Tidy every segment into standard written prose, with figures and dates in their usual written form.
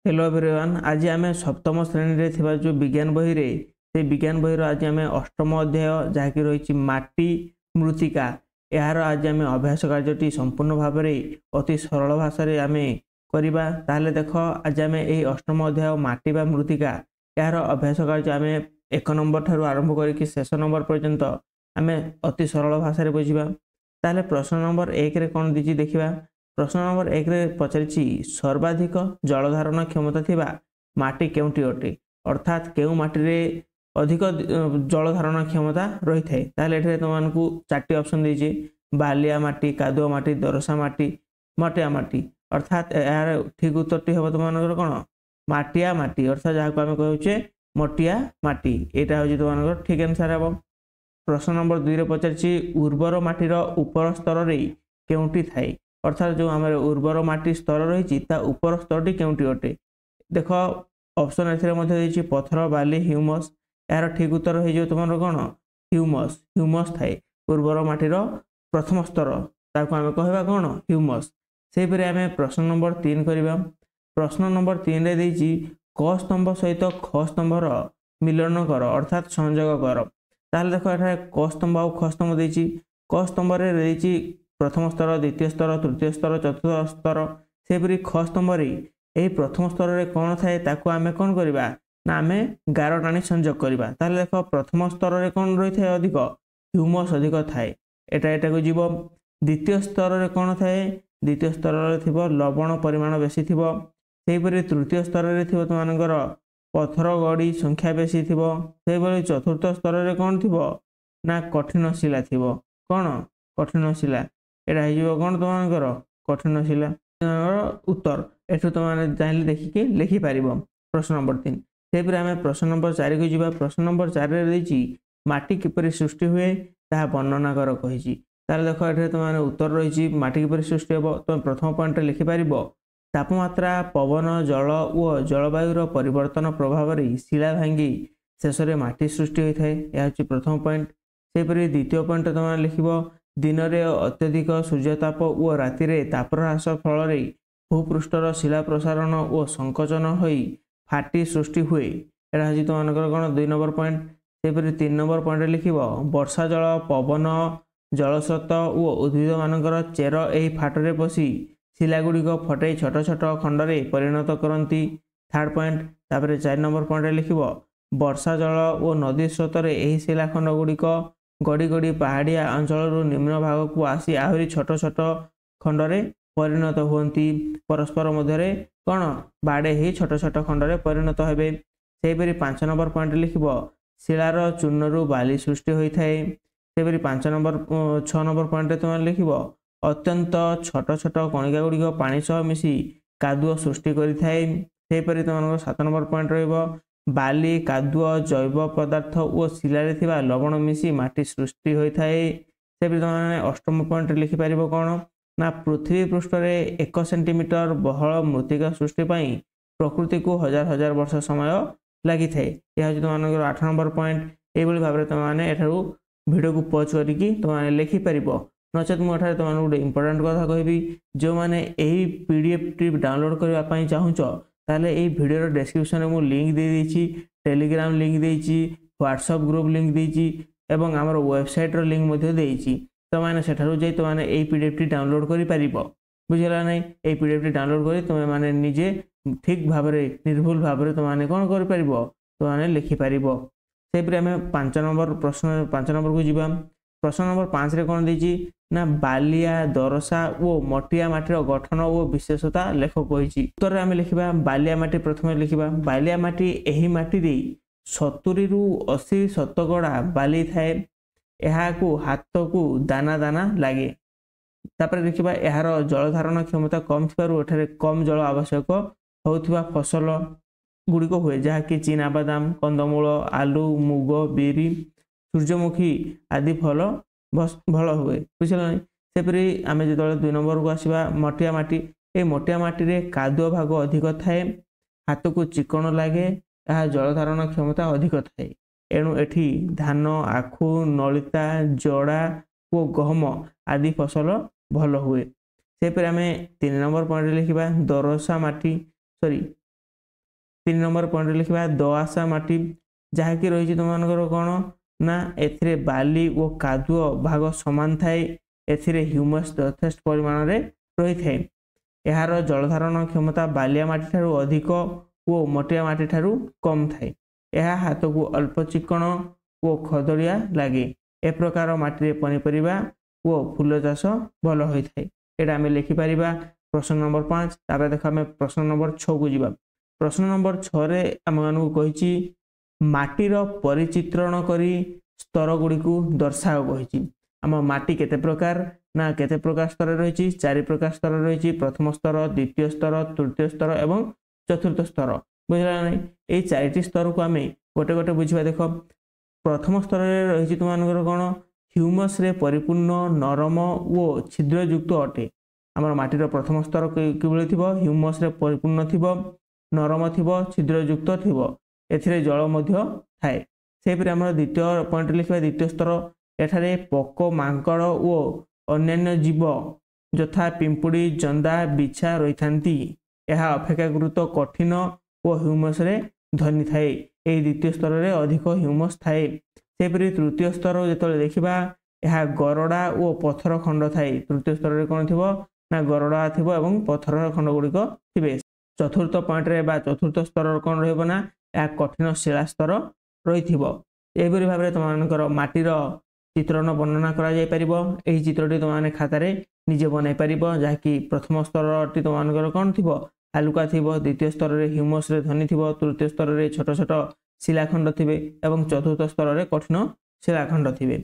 Hello everyone. आज आम सप्तम श्रेणी रे थिबा जो विज्ञान बही रे से विज्ञान बही आज आम अष्टम अध्याय जहाँकि रही माटी मृत्तिका यार आज आम अभ्यास कार्यटी संपूर्ण भाव में अति सरल भाषा आम करवा। ताहले देख आज आम यही अष्टम अध्याय माटी बा मृत्तिका यार अभ्यास कार्य आम 1 नंबर ठारू आरंभ करके शेष नंबर पर्यंत आम अति सरल भाषा बुझा। ताहले प्रश्न नंबर 1 रे कौन दीजिए देखा। प्रश्न नंबर 1 रे पचारिछि सर्वाधिक जलधारण क्षमता थिबा माटी केउंटी अटे, अर्थात केउ माटी रे अधिक जलधारण क्षमता रही थाए। ताहले एठे तुमको 4टी ऑप्शन दीजिए, बालिया माटी, कादुआ माटी, दरसा माटी, मटिया माटी। अर्थात यार ठीक उत्तरटी हम तुम कौन माटिया माटी, अर्थात जहाँ को आम कहूचे मटिया माटी। यहाँ हूँ तुम ठीक आंसर हम। प्रश्न नंबर 2 रे पचारिछि उर्वर माटीर उपर स्तर रे केउंटी थाए, अर्थात जो आम उर्वर माटी स्तर रही उपर स्तरटी केउंटी अटे। देख ऑप्शन ए पथर, बाली, ह्यूमस। यार ठीक उत्तर हो तुम कौन ह्यूमस। ह्यूमस थाए उर्वर माटीर प्रथम स्तर, ताको आम कहवा कौन ह्यूमस। से आम प्रश्न नंबर 3 करवा। प्रश्न नंबर 3 रे देछि क स्तंभ सहित ख स्तंभर मिलन कर, अर्थात संयोग कर। ताहले देखो एटा क स्तंभ और ख स्तंभ देछि। क स्तंभ रे देछि प्रथम स्तर, द्वितीय स्तर, तृतीय स्तर, चतुर्थ स्तर। सेपरी ख स्तंभ यही प्रथम स्तर रे कौन थाए ताको आमे कौन करबा ना आमे गार टाणी संयोग करबा। ताहले देखो प्रथम स्तर रे कौन रही थाए अधिक ह्यूमस अधिक थाए, एटा को जीव। द्वितीय स्तर रे कौन थाए, द्वितीय स्तर रे थिबो लवण परिमाण बेसी थिबो। सेपरी तृतीय स्तर रे थिबो तुमानकर पत्थर गड़ी संख्या बेसी थिबो। सेपरी चतुर्थ स्तर रे कौन थिबो ना कठिन शिला थिबो। कौन कठिन शिला, यहाँ हो कौन तुमर कठिन शिला उत्तर। एठू तुम चाहिए देखिए लिखिपार। प्रश्न नंबर 3 से आम प्रश्न नंबर 4 को जीवा। प्रश्न नंबर 4 रे माटी किपरि सृष्टि हुए ताहा वर्णना कर कही। ताहले देख ये तुम उत्तर रही माटी किपरि सृष्टि हे। तुम प्रथम पॉइंट लिखिपार तापमात्रा, पवन, जल और जलवायुर परिवर्तन प्रभाव में शिला भांगी शेष में माटी सृष्टि होता है। यह हूँ प्रथम पॉइंट। सेपरी द्वितीय पॉइंट तुम लिख दिन में अत्यधिक सूर्यताप और राति रे तापह्रास फल भूपृष्ठर शिला प्रसारण और संकोचन होई फाटी सृष्टि हुए। यहाँ हूँ तुम कौन 2 नंबर पॉइंट। सेपरी 3 नंबर पॉइंट लिख वर्षा जल, पवन, जलस्रोत और उद्भिद मानकर चेर यही फाटरे पशि शिलागुड़िक फटई छोट छोट खंडरे परिणत करती। Third point. तापर 4 नंबर पॉइंट लिख वर्षा जल और नदी स्रोत यही शिलाखंड गुड़िक गड़ी गड़ी पहाड़िया अंचल निम्न भाग को आसी आहरी छोट छोट खंडरे परिणत होती। परस्पर मध्य कौन बाड़े ही छोट छोट खंडरे परिणत हेबे। सेपरी 5 नंबर पॉइंट लिख शिलार चूर्णरू बाली सृष्टि होता है। सेपरी 5 नंबर 6 नंबर पॉइंट तुम लिख अत्यंत छोट छोट कणिका गुड़िक पानी सह मिसी कादुओ सृष्टि करेपरी तुम 7 नंबर पॉइंट रहिबो बाली, कादुओ, जैव पदार्थ और शिलारे थिबा लवण मिसी माटी सृष्टि होता है। से तुमने 8 पॉइंट लिखिपार कौन ना पृथ्वी पृष्ठ रे 1 सेंटीमीटर बहल मृत्तिका सृष्टि पाई प्रकृति को हजार हजार वर्ष समय लगी थाए। यह हूँ तुम 8 नंबर पॉइंट। ये भाव में तुमने एठारू वीडियो को पॉज करके तुमने लिखिपार। नचेत मुझे तुम गोटे इंपोर्टाट कथा कहबी, जो मैंने यही पीडीएफ टी डाउनलोड करने चाहूच ताले यही वीडियो डिस्क्रिप्शन में मुझे लिंक दे देछि, टेलीग्राम लिंक देछि, व्हाट्सएप ग्रुप लिंक देछि एवं आमर वेबसाइट रो लिंक मध्य देछि। तो मैंने सेठारु जाई तो मैंने यही पीडीएफ टी डाउनलोड करि परिबो। बुझला नहीं, यही पीडीएफ टी डाउनलोड करी तुम मैंने निजे ठीक भाव में निर्भुल भाव में तुमने कौन कर परिबो तुमने लिखि परिबो। सेपरि आमे 5 नंबर प्रश्न 5 नंबर को जीवा। प्रश्न नंबर 5 रे कौन देछि ना बालिया, दरसा और मटिया माटीर गठन और विशेषता लेख कही। उत्तर आम लिखा बालिया माटी। प्रथम लिखा बालिया माटी यही माटी 70 रु 80 शतकड़ा बाली थाए। यहाँ हाथ को दाना दाना लगे। तापर देखा यार जलधारण क्षमता कम थी कम जल आवश्यक होता फसल गुड़िक हुए, जहाँकि चीना बादाम, कंदमूल, आलू, मुग, बिरी, सूर्यमुखी आदि फल भल हुए। बुझल नहीं। सेपरी आम जो 2 नंबर को आसवा मटिया माटी। ये मटिया माटी रे कादुआ भाग अधिक थाए, हाथ को चिकण लगे, यह जलधारण क्षमता अधिक थाए। एणु एठी धान, आखु, नलिता, जड़ा और गहम आदि फसल भल हुए। सेपरी आम 3 नंबर पॉइंट लिखा दरसा माटी सॉरी तीन नंबर पॉइंट लिखा दोआसा माटी जहाँकि रही तुमर कौन ना ए बाली और कादुओ भाग समान थाए ए ह्यूमस यथेष्ट परिमाण में रही थाए यार जलधारण क्षमता बालिया माटी ठारू अधिक और मोटिया माटी ठारू कम थाए यह हाथ को अल्प चिकण और खदड़िया लगे ए प्रकार माटी पनीपरिया और फूल चाष भल होता है यहाँ आम लिखिपर प्रश्न नंबर 5 तापर देख आम प्रश्न नंबर 6 को जीवा प्रश्न नंबर 6 रे आम मानू कही माटीर परिचित्रण करी स्तर गुड़ी को दर्शाओ कही आम माटी केते प्रकार ना केते प्रकार स्तर रही 4 प्रकार स्तर रही प्रथम स्तर द्वितीय स्तर तृतीय स्तर एवं चतुर्थ स्तर बुझला ना ये 4टी स्तर को आम गोटे गोटे बुझा देख प्रथम स्तर रही तुम कौन ह्यूमस रे परिपूर्ण नरम और छिद्रयुक्त अटे आमर माटीर प्रथम स्तर किभଳି थिबो ह्यूमस रे परिपूर्ण थिबो नरम थिबो छिद्रयुक्त थिबो एथिरे जल मध्य थाए सेपरि आमर द्वितीय पॉइंट लिखिबा द्वितीय स्तर एठारे पोक मांकड़ और अन्यान्य जीव यथा पिंपुड़ी जंदा बिछा रही थांती यह अपेक्षाकृत कठिन और ह्यूमस रे धनी थाए यही द्वितीय स्तर रे अधिक ह्यूमस थाए सेपरि तृतीय स्तर जो देखा यह गरड़ा और पथर खंड थाए तृतीय स्तर रे कौन थिबो ना गरड़ा थिबो एवं पथर खंड गुड़िक थिबे चतुर्थ पॉइंट रे बा चतुर्थ स्तर कौन रहइबो ना यह कठिन शिला स्तर रही थिबो एहिपरि भाबरे तुमनकर माटीर चित्रण वर्णना करा जाय परिबो एही चित्रटी तुमने खातारे निजे बनाई परिबो जाकि प्रथम स्तरटी तुमनकर कौन थिबो हालुका थिबो द्वितीय स्तर रे ह्यूमस रे धनी थिबो तृतीय स्तर रे छोट छोट शिलाखंड थिबे एवं चतुर्थ स्तर रे कठिन शिलाखंड थिबे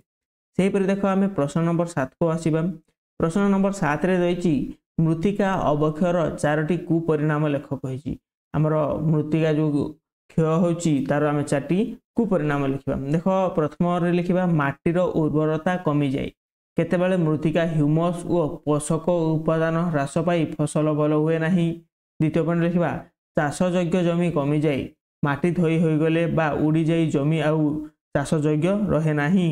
सेहीपरि देखो आम प्रश्न नंबर 7 को आसीबा प्रश्न नंबर 7 रे रही मृत्तिका अवक्षयर 4टी कुपरिणाम लेख कही आमर मृत्तिका जो क्षय होची तार आम 4टी कुपरिणाम लिखा देख प्रथम रे लिखा माटीर उर्वरता कमी जाए केतेबेले मृत्तिका ह्यूमस और पोषक उपादान ह्रास पाई फसल भल हुए नहीं द्वितीय पॉइंट लिखा चाषयोग्य जमी कमी जाए माटी धोई हो गले बा उड़ी जाई जमी आउ चाषयोग्य रहे नहीं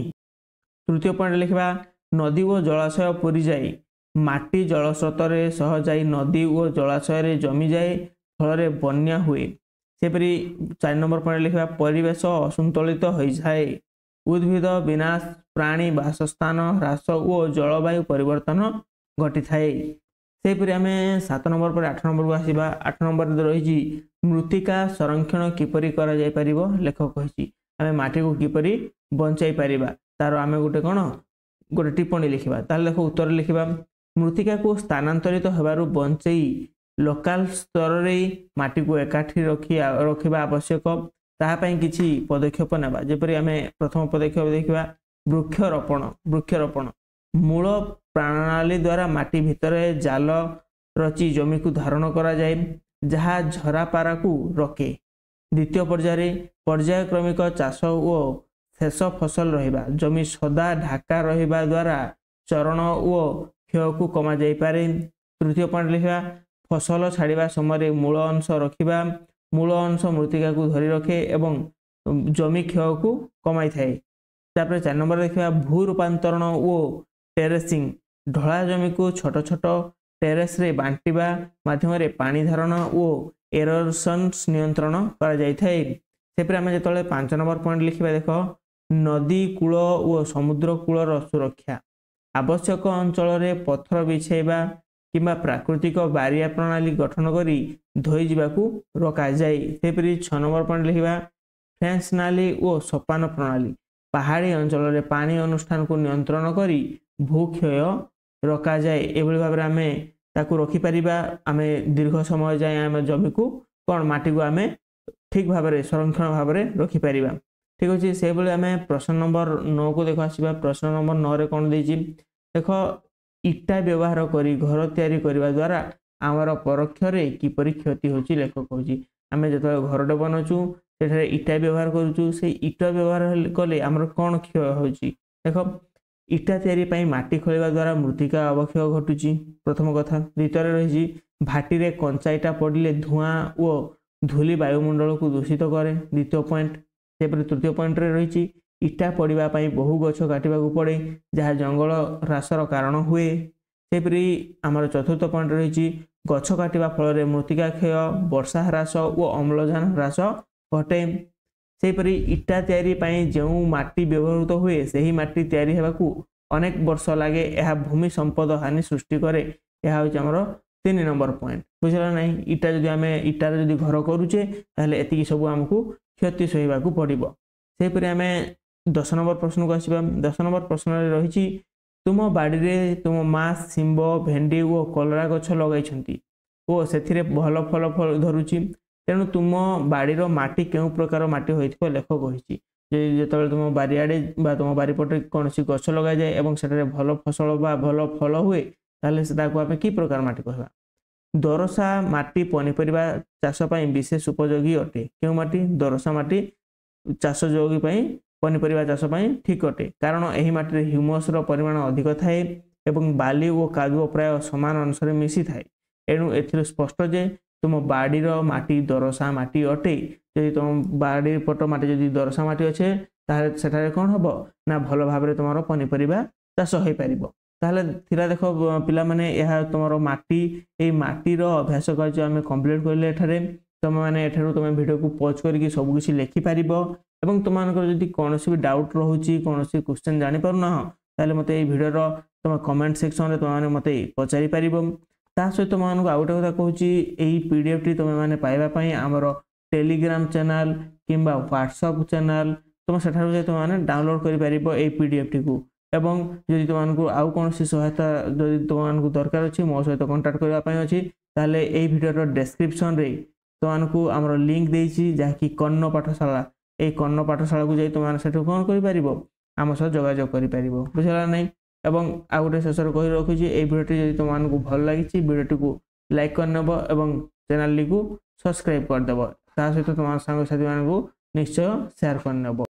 तृतीय पॉइंट लिखा नदी और जलाशय पूरी जाए माटी जलस्रोत सह जाई नदी और जलाशय जमी जाए फल बन्या हुए सेपरि 4 नंबर पॉइंट लिखा परिवेश असंतुलित हो जाए उद्भिद विनाश प्राणी बासस्थान ह्रास और जलवायु परिवर्तन घटी थाए सेपरि आम 7 नंबर पर 8 नंबर को आसीबा 8 नंबर रही मृत्तिका संरक्षण किपरि करा जाय परिबो लेख कहि आम माटी को किपरि बंचाई परिबा तार आम गोटे कौन गोटे टिप्पणी लिखा ताल देख उत्तर लिखा मृत्तिका को स्थानांतरित होबारु बंचई लोकाल स्तर रे माटी को एकाठी रखिबा आवश्यक ताहापई किछि पदक्षेप नेबा जेपरि आम प्रथम पदक्षेप देखिबा वृक्षरोपण मूल प्रणाली द्वारा माटी भितर जाल रची जमी को धारण करा जाए जहाँ झरापारा को रखे द्वितीय पर्यायक्रमिक चाष और शेष फसल रहिबा जमी सदा ढाका रहिबा द्वारा चरण और क्षय को कमा जाई पारे तृतीय पॉइंट लिखा फसल छाड़िबा समय मूल अंश रखिबा मूल अंश मृत्तिका को धरी रखे एवं जमी क्षय को कमाई थाए तापर 4 नंबर देखिबा भू रूपांतरण और टेरेसिंग ढला जमी को छोट छोट टेरेस रे बांटिबा माध्यम रे पानी धारण और एरोशन्स नियंत्रण करा जाय थाए सेपरि आम जेतले 5 नंबर पॉइंट लिखिबा देख नदी कूल और समुद्र कूलर सुरक्षा आवश्यक अंचल रे पत्थर बिछाइबा किंबा प्राकृतिक बारिया प्रणाली गठन करी धोई जावाकू रखा जाए सेपरि 6 नंबर पॉइंट लिखा फ्रेंच नाली और सोपान प्रणाली पहाड़ी अंचल रे पानी अनुष्ठान को नियंत्रण करी भूक्षय रखा जाए एभली भाव आम ताकू रखिपारिबा आम दीर्घ समय जाए आम जमी को कौन माटी को आम ठीक भाव संरक्षण भाव रखिपारिबा ठीक अच्छे से आम प्रश्न नंबर 9 को देख आसवा प्रश्न नंबर 9 रे कौन देख इटा व्यवहार करी घर तैयारी करने द्वारा आमर परोक्ष किपरि क्षति होची लेख कहूँ आम जो घरटे बनाचु से इटा व्यवहार करुचु से इटा व्यवहार कले आमर कौन क्षय होची देख इटा तैयारी माटी खोलिबा द्वारा मृत्तिका अवक्षय घटुची प्रथम कथा द्वितीय रही भाटी रे कंचा इटा पड़े धुआं और धूली वायुमंडल को दूषित करे द्वितीय पॉइंट सेपरि तृतीय पॉइंट रे रही इटा पड़िबा पई बहु गछ काटिबा को पड़े जहाँ जंगल ह्रासर कारण हुए सेपरि आमर चतुर्थ पॉइंट रही गछ काटिबा फल मृत्तिका क्षय वर्षा ह्रास और अम्लजान ह्रास घटे। सेहीपरि इटा तैयारी पई जो माटी व्यवहृत हुए सही माटी तैयारी हेबाकू अनेक वर्ष लगे। यह भूमि संपद हानि सृष्टि करे। यह हूँ आमर 3 नंबर पॉइंट बुझला ना। इटा जदि आम इटार जदि घर करुचे ताहले एतिकी सब आमको क्षति सहिबाकू पड़िबो। सेहीपरि आम 10 नंबर प्रश्न को आसीबा। 10 नंबर प्रश्न रही तुम बाड़ी रे तुम माँ शिंब भेंडी और कलरा गछ लगाई और से भल फल फल धरुची तेणु तुम बाड़ीर माटी केउ प्रकार माटी होइथिबो लेख कहिछि। जो तुम बारियाड़े तुम बारीपटे कौन सी गछ लग जाए और से भल फसल बा भल फल हुए ताहले सेटाको आमे की प्रकार माटी कहबा। दरसा माटी पनीपरिबा चाष पई विशेष उपयोगी अटे। केउ माटी दरसा माटी चाष योगी पई पनीपरिबा चाष पई ठीक अटे कारण एही माटी रे ह्यूमस रो परिमाण अधिक थाए एवं बाली और कादुओ प्राय समान अनुसार मिसी थाए। एणु एथिरो स्पष्ट जे तुम बाड़ीर माटी दरसा माटी अटे। यदि तुम बाड़ी पट माटी जदि दरसा माटी अच्छे ताहले सेठारे कोन हबो ना भल भाबरे तुमरो पनीपरिबा चाष होई परिबो। ताहले थिरा देखो पिला माने यह तुमरो माटी ए माटीर अभ्यास कार्य आमे कंप्लीट करले। एठारे तुम माने एठारो तुम वीडियो को पॉज करके सब किछि लिखि परिबो एवं तुमनकर जदि कोनोसी भी डाउट रहउची कोनोसी क्वेश्चन जानि परना ताहले मते ए वीडियो रो तुम कमेंट सेक्शन रे तुम माने मते पचारि परिबो। ता सहित तुम मानक आउट कथा कहूची एई पीडीएफ टी तुम माने पाइबा पई हमरो टेलीग्राम चैनल किंबा व्हाट्सएप चैनल तुम सेठारु जे तुम माने डाउनलोड करि परिबो एई पीडीएफ टी को। एवं जदि तुम मानक आउ कोनोसी सहायता जदि तुम मानक दरकार अछि मो सहित कांटेक्ट करबा पई अछि ताहले एई वीडियो रो डिस्क्रिप्शन रे तुम मानक हमरो लिंक देइछि जाकि कन्न पाठशाला ए कन्न पाठशाला को जाई तुम माने सेठु कोन करि परिबो हम सह जोगाजोग करि परिबो बुझला नै। एवं आ गोटे शेषर कहि रखुछि ए वीडियोटी जदि तुम मानक भल लागिछि वीडियोटी को लाइक करनेबो एवं चैनल को सब्सक्राइब कर देबो। ता सहित तुम सांग साथी मानक निश्चय शेयर करनेबो।